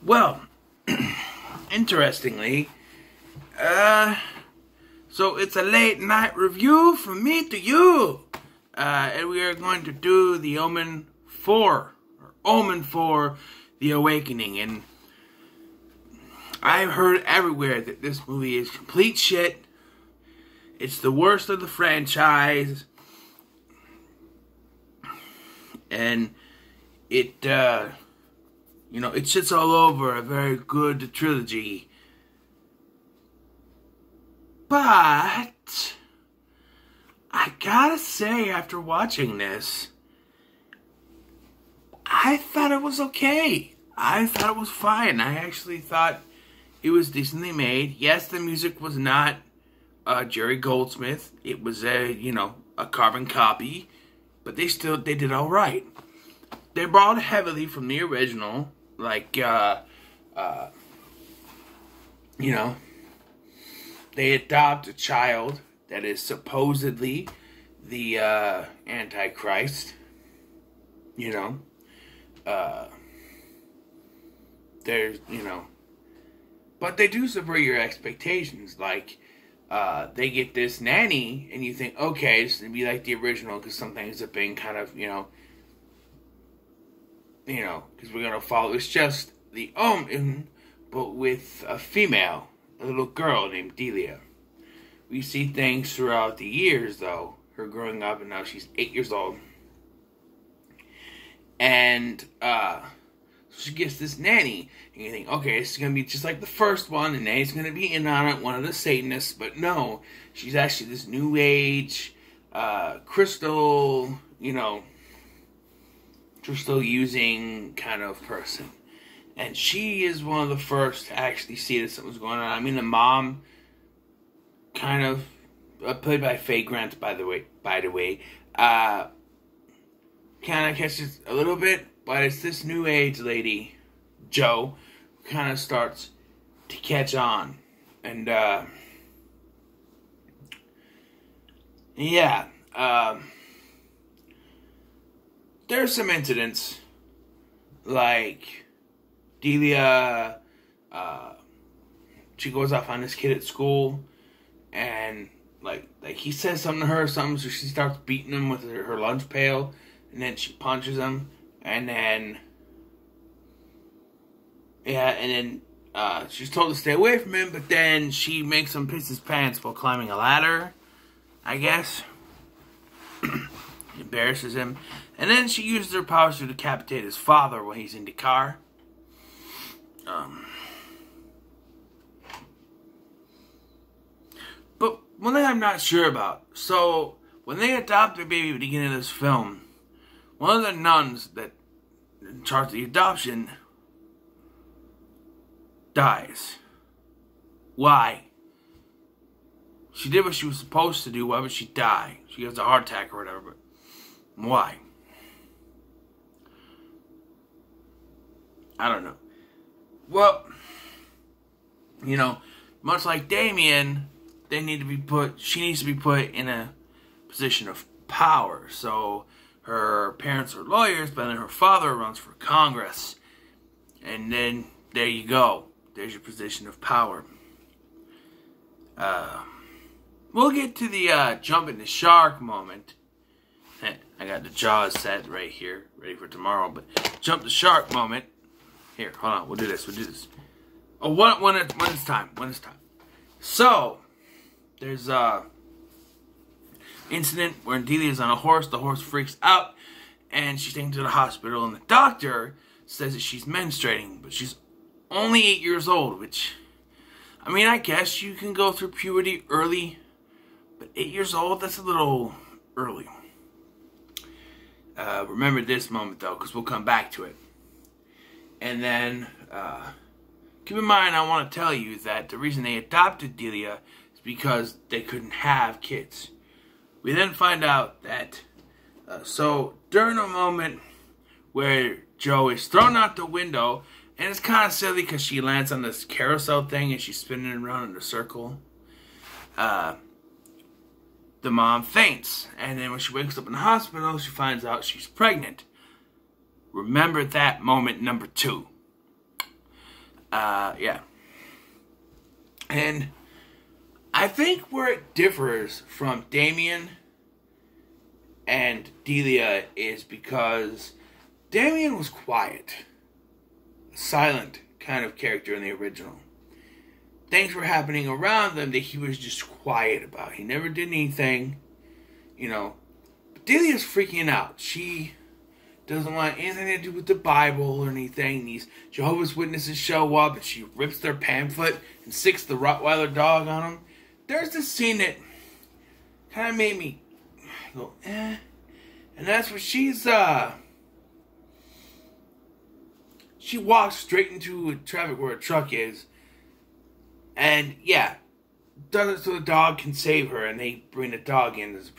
Well, interestingly, so it's a late night review from me to you. And we are going to do the Omen 4, or Omen 4, The Awakening. And I've heard everywhere that this movie is complete shit. It's the worst of the franchise. And it, it shits all over a very good trilogy. But I gotta say, after watching this, I thought it was okay. I thought it was fine. I actually thought it was decently made. Yes, the music was not Jerry Goldsmith. It was a carbon copy, but they did all right. They borrowed heavily from the original, like they adopt a child that is supposedly the Antichrist. But they do subvert your expectations. Like, they get this nanny, and you think, okay, it's going to be like the original, because some things have been kind of, because we're going to follow. It's just the Omen, but with a female, a little girl named Delia. We see things throughout the years, though, her growing up, and now she's 8 years old. And, she gets this nanny, and you think, okay, this is going to be just like the first one, and nanny's going to be in on it, one of the Satanists, but no, she's actually this new age, crystal using kind of person. And she is one of the first to actually see that something's going on. I mean, the mom, kind of, played by Faye Grant, by the way, kind of catches a little bit, but it's this new age lady, Jo, who kind of starts to catch on. And, there's some incidents, like Delia, she goes off on this kid at school, and like he says something to her or something, so she starts beating him with her lunch pail, and then she punches him, and then she's told to stay away from him, but then she makes him piss his pants while climbing a ladder, I guess. Embarrasses him. And then she uses her powers to decapitate his father when he's in the car. But one thing I'm not sure about. So, when they adopt their baby at the beginning of this film, one of the nuns that in charge of the adoption dies. Why? She did what she was supposed to do. Why would she die? She has a heart attack or whatever, but why? I don't know. Well, much like Damien, she needs to be put in a position of power. So her parents are lawyers, but then her father runs for Congress. And then there you go. There's your position of power. We'll get to the jumping the shark moment. I got the Jaws set right here, ready for tomorrow. But jump the shark moment. Here, hold on. We'll do this. Oh, when it's time. So, there's incident where Delia's on a horse. The horse freaks out, and she's taken to the hospital. And the doctor says that she's menstruating, but she's only 8 years old. Which, I mean, I guess you can go through puberty early, but 8 years old, that's a little early. Remember this moment, though, because we'll come back to it. And then, keep in mind, I want to tell you that the reason they adopted Delia is because they couldn't have kids. We then find out that, so during a moment where Jo is thrown out the window, and it's kind of silly because she lands on this carousel thing and she's spinning around in a circle, the mom faints. And then when she wakes up in the hospital, she finds out she's pregnant. Remember that moment number 2. Yeah. And I think where it differs from Damien and Delia is because Damien was quiet, a silent kind of character in the original. Things were happening around them that he was just quiet about. He never did anything, you know. But Delia's freaking out. She doesn't want anything to do with the Bible or anything. These Jehovah's Witnesses show up and she rips their pamphlet and sticks the Rottweiler dog on them. There's this scene that kind of made me go, eh. And that's where she walks straight into traffic where a truck is. And, yeah, does it so the dog can save her, and they bring the dog in as a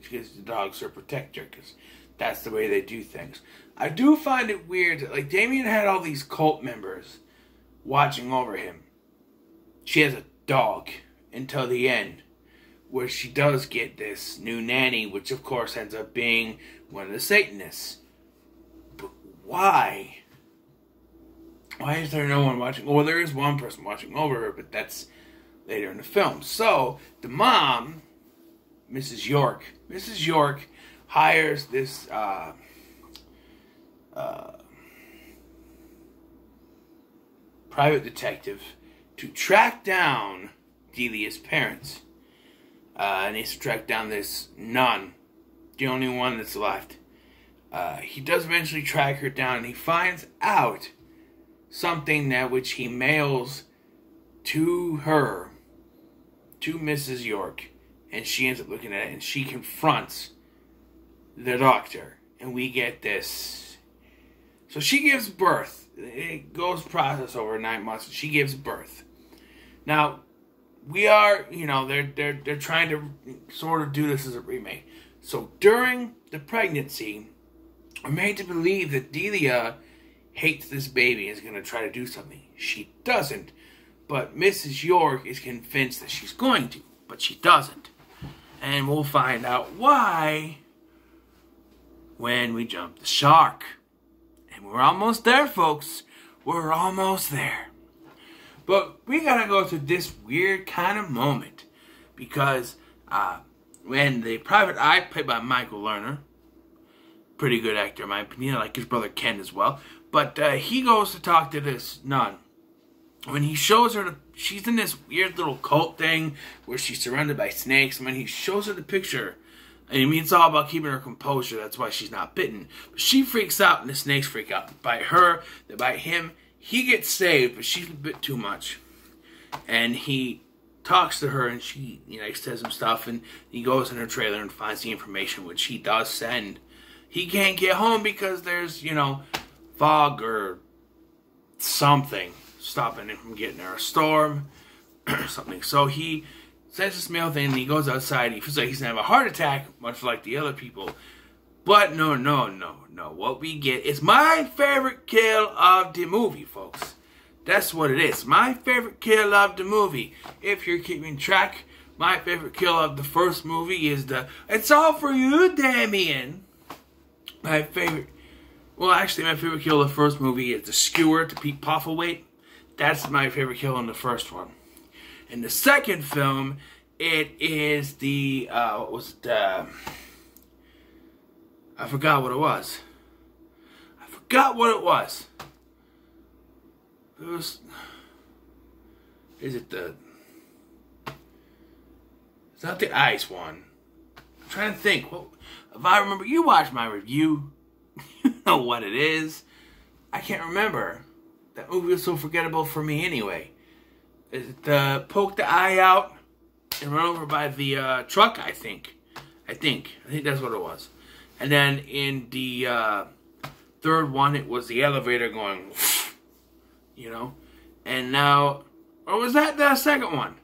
because the dog's her protector, because that's the way they do things. I do find it weird that, like, Damien had all these cult members watching over him. She has a dog until the end, where she does get this new nanny, which, of course, ends up being one of the Satanists. But why? Why is there no one watching? Well, there is one person watching over her, but that's later in the film. So, the mom, Mrs. York hires this private detective to track down Delia's parents. And he's to track down this nun, the only one that's left. He does eventually track her down, and he finds out something that which he mails to her, to Mrs. York, and she ends up looking at it, and she confronts the doctor, and we get this. So she gives birth. It goes process over 9 months, and she gives birth. Now, we are, they're trying to sort of do this as a remake. So during the pregnancy, we're made to believe that Delia hates this baby and is going to try to do something. She doesn't. But Mrs. York is convinced that she's going to. But she doesn't. And we'll find out why when we jump the shark. And we're almost there, folks. We're almost there. But we got to go through this weird kind of moment. Because when the private eye, played by Michael Lerner, pretty good actor in my opinion, like his brother Ken as well. But he goes to talk to this nun. When he shows her, she's in this weird little cult thing where she's surrounded by snakes. And when he shows her the picture, and I mean, it's all about keeping her composure. That's why she's not bitten. But she freaks out, and the snakes freak out. They bite her, they bite him. He gets saved, but she's a bit too much. And he talks to her, and she, says some stuff. And he goes in her trailer and finds the information, which he does send. He can't get home because there's, fog or something stopping him from getting there, a storm or something. So he sends this mail thing, and he goes outside. He feels like he's going to have a heart attack, much like the other people. But no. What we get is my favorite kill of the movie, folks. That's what it is. My favorite kill of the movie. If you're keeping track, my favorite kill of the first movie is "It's all for you, Damien." My favorite kill of the first movie is the skewer to Pete Postlethwaite. That's my favorite kill in the first one. In the second film, it is the, I forgot what it was. It's not the ice one. I'm trying to think. Well, if I remember, you watched my review. You know what it is. I can't remember. That movie was so forgettable for me anyway. Is it poke the eye out and run over by the truck, I think. I think that's what it was. And then in the third one, it was the elevator going, And now, or was that the second one?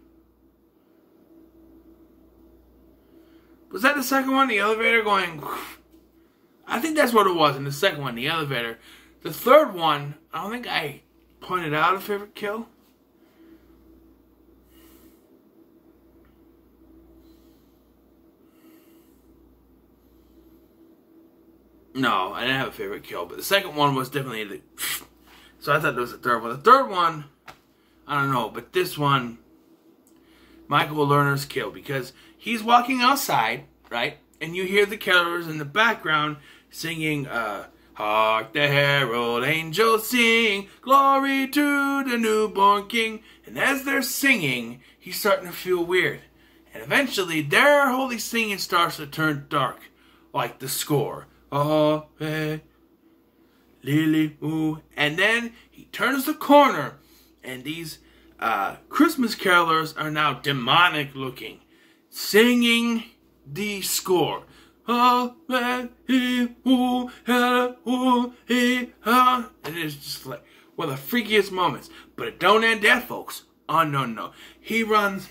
Was that the second one? The elevator going, I think that's what it was in the second one, the elevator. The third one, I don't think I pointed out a favorite kill. No, I didn't have a favorite kill, but the second one was definitely the So I thought there was a third one. The third one, I don't know, but this one, Michael Lerner's killed because he's walking outside, right? And you hear the carolers in the background singing, hark the herald angels sing, glory to the newborn king. And as they're singing, he's starting to feel weird. And eventually, their holy singing starts to turn dark, like the score. Oh, hey, lily, ooh. And then he turns the corner, and these Christmas carolers are now demonic looking, singing the score. Oh, hey, ooh, hey, and it's just like one of the freakiest moments. But it don't end there, folks. Oh, no. He runs.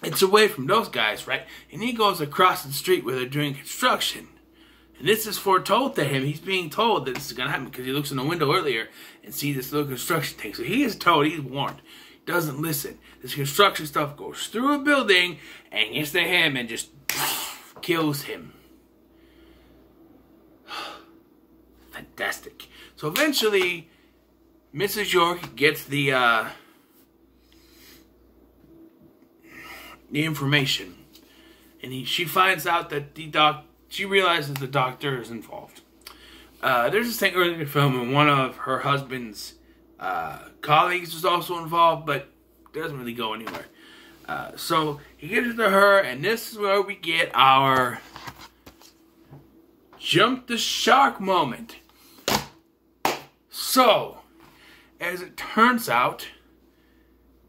It's away from those guys, right? And he goes across the street where they're doing construction. And this is foretold to him. He's being told that this is going to happen because he looks in the window earlier and sees this little construction thing. So he is told, he's warned. He doesn't listen. This construction stuff goes through a building and gets to him and just kills him. Fantastic. So eventually, Mrs. York gets the information, and she finds out that she realizes the doctor is involved. There's this thing earlier in the film, and one of her husband's colleagues was also involved, but it doesn't really go anywhere. So he gives it to her, and this is where we get our jump the shark moment. So, as it turns out,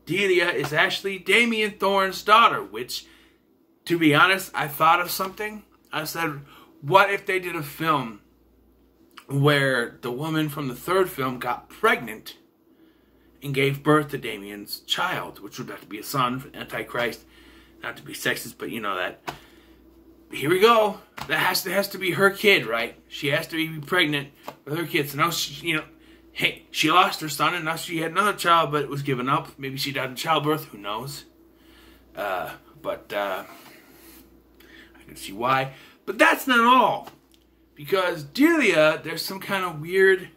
Delia is actually Damien Thorne's daughter, which, to be honest, I thought of something. I said, what if they did a film where the woman from the third film got pregnant and gave birth to Damien's child, which would have to be a son, Antichrist, not to be sexist, but you know that. Here we go. That has to be her kid, right? She has to be pregnant with her kid. So now she, hey, she lost her son, and now she had another child, but it was given up. Maybe she died in childbirth. Who knows? But I can see why. But that's not all. Because Delia, there's some kind of weird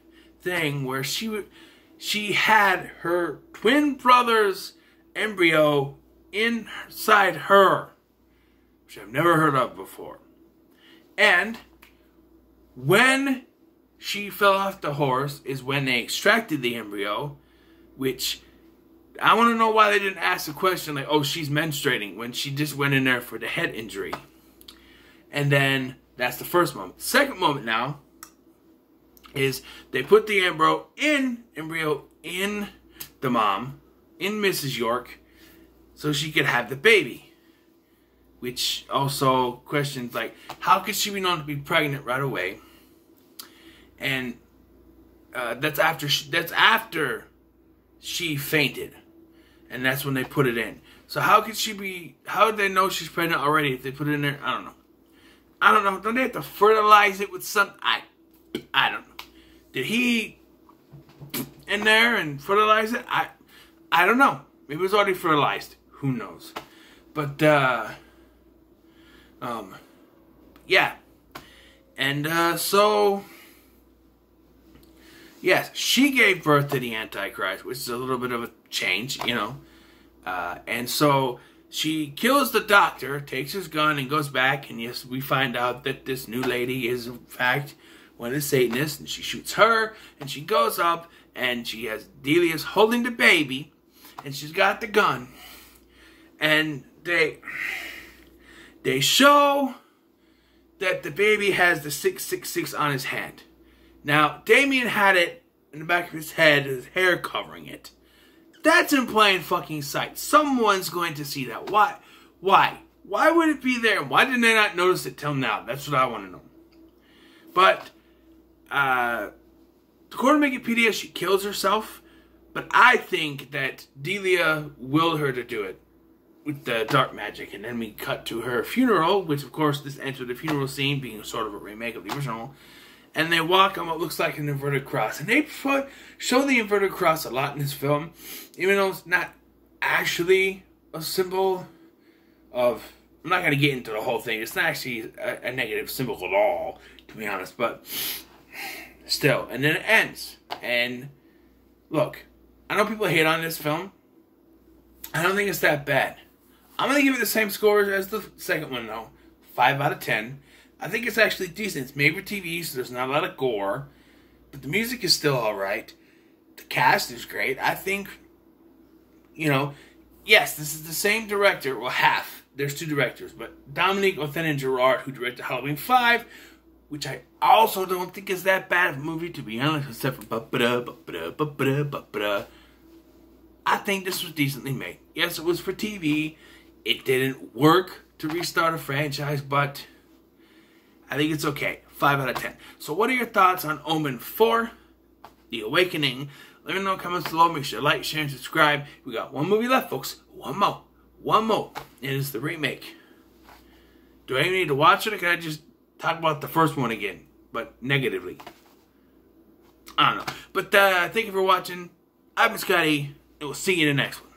thing where she had her twin brother's embryo inside her, which I've never heard of before. And when she fell off the horse is when they extracted the embryo, which I want to know why they didn't ask the question like, oh, she's menstruating, when she just went in there for the head injury. And then that's the first moment. The second moment now is they put the embryo in the mom, in Mrs. York, so she could have the baby. Which also questions like, how could she be known to be pregnant right away? And that's after she fainted, and that's when they put it in. So how could she be? How did they know she's pregnant already if they put it in there? I don't know. Don't they have to fertilize it with some? I don't know. Did he in there and fertilize it? I don't know. Maybe it was already fertilized. Who knows? But yeah. And so yes, she gave birth to the Antichrist, which is a little bit of a change, and so she kills the doctor, takes his gun, and goes back. And yes, we find out that this new lady is, in fact, one of the Satanists. And she shoots her, and she goes up, and she has Delia's holding the baby, and she's got the gun. And they show that the baby has the 666 on his hand. Now, Damien had it in the back of his head, his hair covering it. That's in plain fucking sight. Someone's going to see that. Why? Why would it be there? Why did they not notice it till now? That's what I want to know. But, according to Wikipedia, she kills herself. But I think that Delia willed her to do it with the dark magic. And then we cut to her funeral, which, of course, this ends with the funeral scene being sort of a remake of the original. And they walk on what looks like an inverted cross. And they show the inverted cross a lot in this film, even though it's not actually a symbol of... I'm not going to get into the whole thing. It's not actually a negative symbol at all, to be honest. But still. And then it ends. And Look, I know people hate on this film. I don't think it's that bad. I'm going to give it the same score as the second one, though. 5 out of 10. I think it's actually decent. It's made for TV, so there's not a lot of gore. But the music is still alright. The cast is great. I think, yes, this is the same director. Well, half. There's 2 directors. But Dominique Othenin-Girard, who directed Halloween 5, which I also don't think is that bad of a movie, to be honest, except for ba-ba-da. I think this was decently made. Yes, it was for TV. It didn't work to restart a franchise, but I think it's okay. 5 out of 10. So what are your thoughts on Omen 4, The Awakening? Let me know in the comments below. Make sure to like, share, and subscribe. We got one movie left, folks. One more. It is the remake. Do I even need to watch it, or can I just talk about the first one again, but negatively? I don't know. But thank you for watching. I've been Scotty, and we'll see you in the next one.